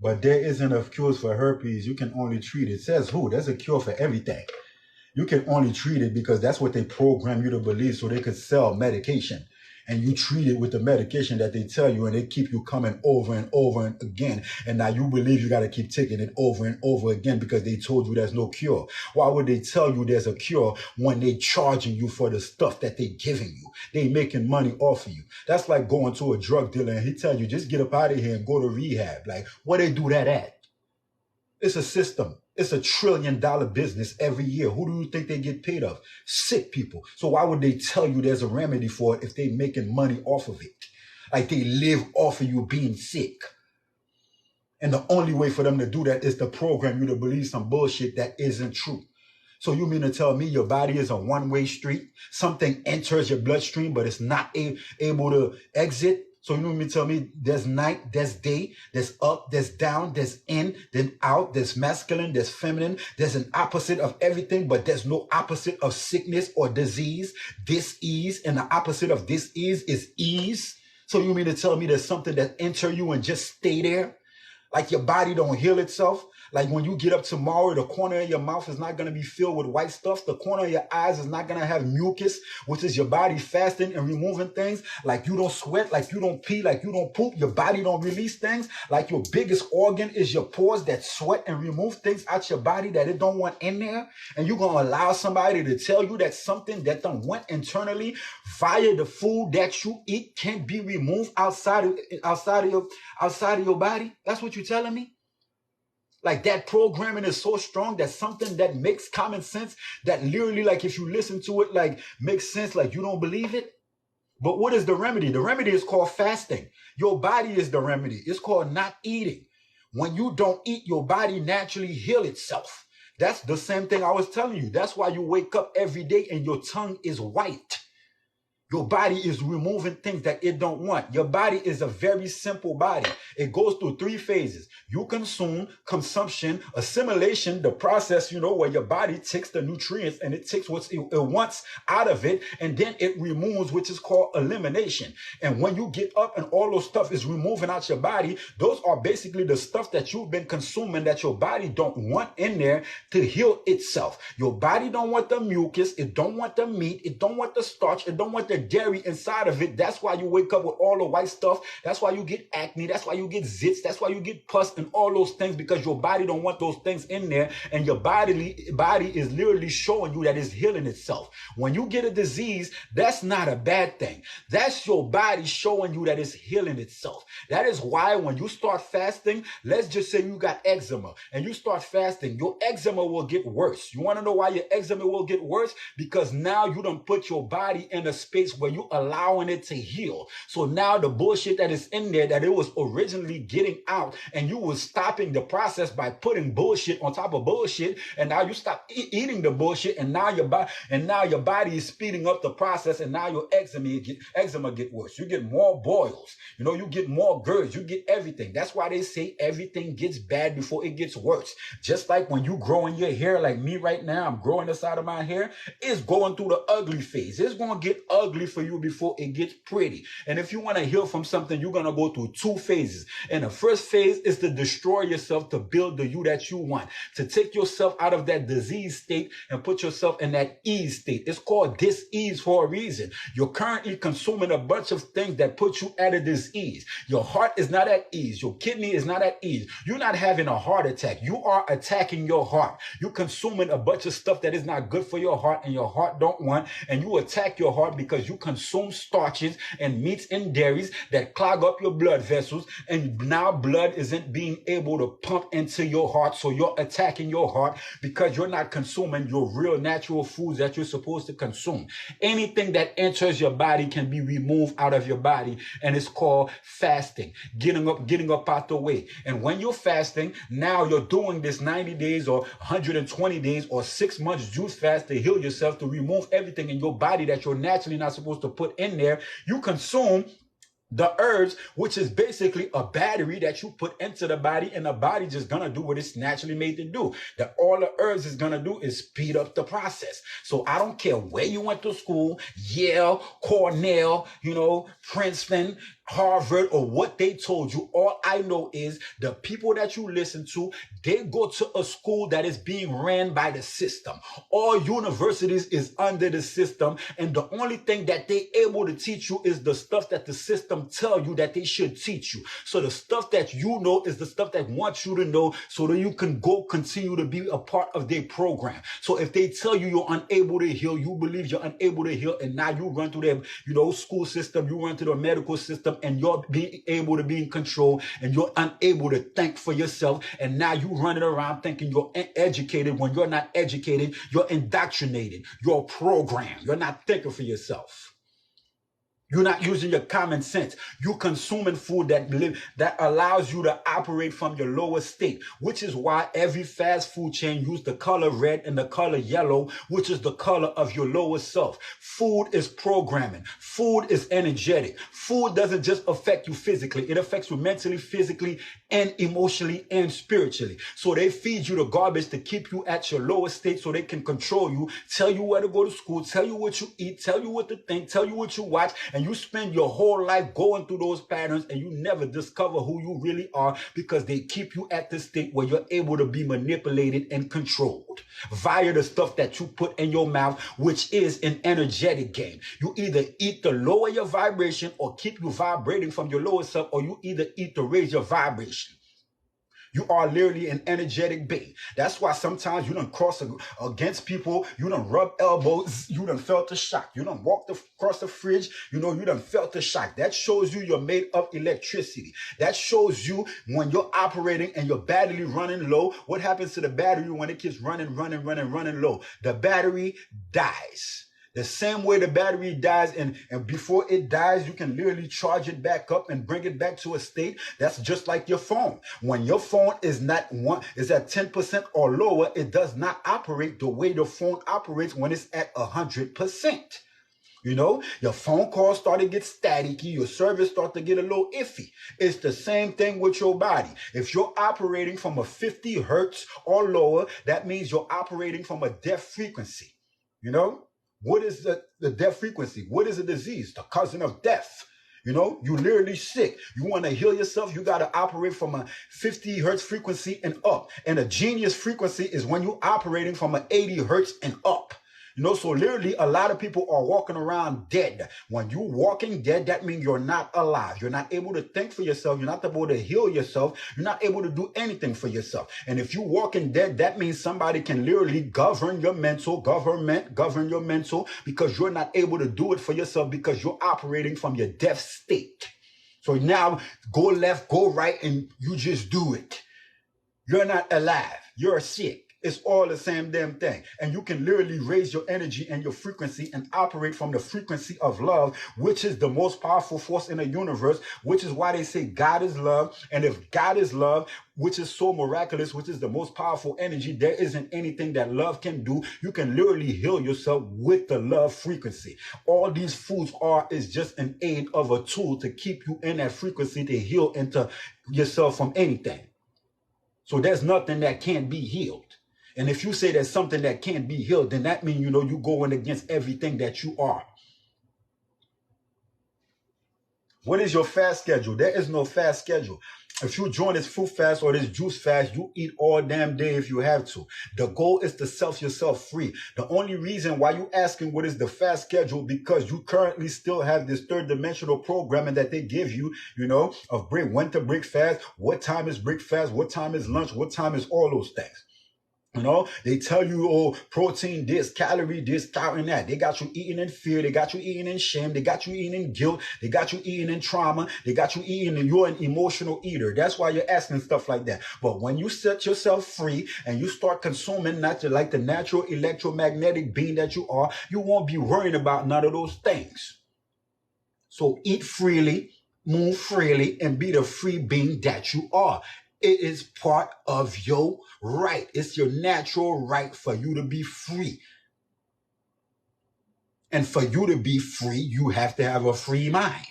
But there isn't a cure for herpes. You can only treat it. It says who? There's a cure for everything. You can only treat it because that's what they program you to believe so they could sell medication. And you treat it with the medication that they tell you, and they keep you coming over and over and again. And now you believe you got to keep taking it over and over again because they told you there's no cure. Why would they tell you there's a cure when they charging you for the stuff that they giving you? They making money off of you. That's like going to a drug dealer and he tell you, just get up out of here and go to rehab. Like, where they do that at? It's a system. It's $1 trillion business every year. Who do you think they get paid of? Sick people. So why would they tell you there's a remedy for it if they making money off of it? Like they live off of you being sick. And the only way for them to do that is to program you to believe some bullshit that isn't true. So you mean to tell me your body is a one-way street? Something enters your bloodstream, but it's not able to exit? So you mean to tell me there's night, there's day, there's up, there's down, there's in, then out, there's masculine, there's feminine, there's an opposite of everything, but there's no opposite of sickness or disease, dis-ease, and the opposite of dis-ease is ease? So you mean to tell me there's something that enter you and just stay there? Like your body don't heal itself? Like when you get up tomorrow, the corner of your mouth is not going to be filled with white stuff. The corner of your eyes is not going to have mucus, which is your body fasting and removing things. Like you don't sweat, like you don't pee, like you don't poop. Your body don't release things. Like your biggest organ is your pores that sweat and remove things out your body that it don't want in there. And you're going to allow somebody to tell you that something that done went internally via the food that you eat can't be removed outside of your body? That's what you're telling me? Like that programming is so strong that something that makes common sense, that literally, like if you listen to it, like makes sense, like you don't believe it. But what is the remedy? The remedy is called fasting. Your body is the remedy. It's called not eating. When you don't eat, your body naturally heals itself. That's the same thing I was telling you. That's why you wake up every day and your tongue is white. Your body is removing things that it don't want. Your body is a very simple body. It goes through 3 phases. You consume, consumption, assimilation, the process, where your body takes the nutrients and it takes what it wants out of it, and then it removes, which is called elimination. And when you get up and all those stuff is removing out your body, those are basically the stuff that you've been consuming that your body don't want in there to heal itself. Your body don't want the mucus. It don't want the meat. It don't want the starch. It don't want the dairy inside of it. That's why you wake up with all the white stuff. That's why you get acne. That's why you get zits. That's why you get pus and all those things, because your body don't want those things in there. And your body is literally showing you that it's healing itself. When you get a disease, that's not a bad thing. That's your body showing you that it's healing itself. That is why when you start fasting, let's just say you got eczema and you start fasting, your eczema will get worse. You want to know why your eczema will get worse? Because now you don't put your body in a space where you allowing it to heal. So now the bullshit that is in there that it was originally getting out, and you was stopping the process by putting bullshit on top of bullshit, and now you stop eating the bullshit, and now your body is speeding up the process, and now your eczema get worse. You get more boils. You get more GERDs. You get everything. That's why they say everything gets bad before it gets worse. Just like when you growing your hair, like me right now, I'm growing the side of my hair. It's going through the ugly phase. It's going to get ugly for you before it gets pretty. And if you want to heal from something, you're going to go through 2 phases. And the first phase is to destroy yourself, to build the you that you want, to take yourself out of that disease state and put yourself in that ease state. It's called dis-ease for a reason. You're currently consuming a bunch of things that put you at a dis-ease. Your heart is not at ease. Your kidney is not at ease. You're not having a heart attack. You are attacking your heart. You're consuming a bunch of stuff that is not good for your heart and your heart don't want, and you attack your heart because you consume starches and meats and dairies that clog up your blood vessels, and now blood isn't being able to pump into your heart, so you're attacking your heart because you're not consuming your real natural foods that you're supposed to consume. Anything that enters your body can be removed out of your body, and it's called fasting, getting up out the way. And when you're fasting, now you're doing this 90 days or 120 days or 6 months juice fast to heal yourself, to remove everything in your body that you're naturally not supposed to put in there. You consume the herbs, which is basically a battery that you put into the body, and the body just gonna do what it's naturally made to do. That all the herbs is gonna do is speed up the process. So I don't care where you went to school, Yale, Cornell, Princeton, Harvard or what they told you. All I know is the people that you listen to, they go to a school that is being ran by the system. All universities is under the system, and the only thing that they able to teach you is the stuff that the system tell you that they should teach you. So the stuff that you know is the stuff that wants you to know so that you can go continue to be a part of their program. So if they tell you you're unable to heal, you believe you're unable to heal, and now you run through their school system, you run through the medical system, and you're being able to be in control, and you're unable to think for yourself, and now you running around thinking you're educated when you're not educated. You're indoctrinated, you're programmed, you're not thinking for yourself. You're not using your common sense. You're consuming food that allows you to operate from your lower state, which is why every fast food chain use the color red and the color yellow, which is the color of your lower self. Food is programming. Food is energetic. Food doesn't just affect you physically. It affects you mentally, physically, and emotionally and spiritually. So they feed you the garbage to keep you at your lower state so they can control you, tell you where to go to school, tell you what you eat, tell you what to think, tell you what you watch, and you spend your whole life going through those patterns, and you never discover who you really are because they keep you at the state where you're able to be manipulated and controlled via the stuff that you put in your mouth, which is an energetic game. You either eat to lower your vibration or keep you vibrating from your lower self, or you either eat to raise your vibration. You are literally an energetic being. That's why sometimes you done cross against people, you done rub elbows, you done felt the shock. You done walked across the fridge, you done felt the shock. That shows you you're made of electricity. That shows you when you're operating and your battery running low. What happens to the battery when it keeps running low? The battery dies. The same way the battery dies, and before it dies, you can literally charge it back up and bring it back to a state. That's just like your phone. When your phone is at 10% or lower, it does not operate the way the phone operates when it's at 100%. Your phone calls start to get staticky, your service start to get a little iffy. It's the same thing with your body. If you're operating from a 50 hertz or lower, that means you're operating from a deaf frequency. What is the death frequency? What is a disease? The cousin of death. You literally sick. You want to heal yourself, you got to operate from a 50 hertz frequency and up. And a genius frequency is when you're operating from an 80 hertz and up. So literally a lot of people are walking around dead. When you're walking dead, that means you're not alive. You're not able to think for yourself. You're not able to heal yourself. You're not able to do anything for yourself. And if you're walking dead, that means somebody can literally govern your mental, govern your mental, because you're not able to do it for yourself because you're operating from your death state. So now go left, go right, and you just do it. You're not alive. You're sick. It's all the same damn thing. And you can literally raise your energy and your frequency and operate from the frequency of love, which is the most powerful force in the universe, which is why they say God is love. And if God is love, which is so miraculous, which is the most powerful energy, there isn't anything that love can do. You can literally heal yourself with the love frequency. All these foods is just an aid of a tool to keep you in that frequency to heal into yourself from anything. So there's nothing that can't be healed. And if you say there's something that can't be healed, then that means, you're going against everything that you are. What is your fast schedule? There is no fast schedule. If you join this fruit fast or this juice fast, you eat all damn day if you have to. The goal is to set yourself free. The only reason why you asking what is the fast schedule, because you currently still have this third dimensional programming that they give you, of when to break fast, what time is break fast, what time is lunch, what time is all those things. They tell you, protein this, calorie this, calorie that. They got you eating in fear. They got you eating in shame. They got you eating in guilt. They got you eating in trauma. They got you eating, and you're an emotional eater. That's why you're asking stuff like that. But when you set yourself free and you start consuming like the natural electromagnetic being that you are, you won't be worrying about none of those things. So eat freely, move freely, and be the free being that you are. It is part of your right. It's your natural right for you to be free. And for you to be free, you have to have a free mind.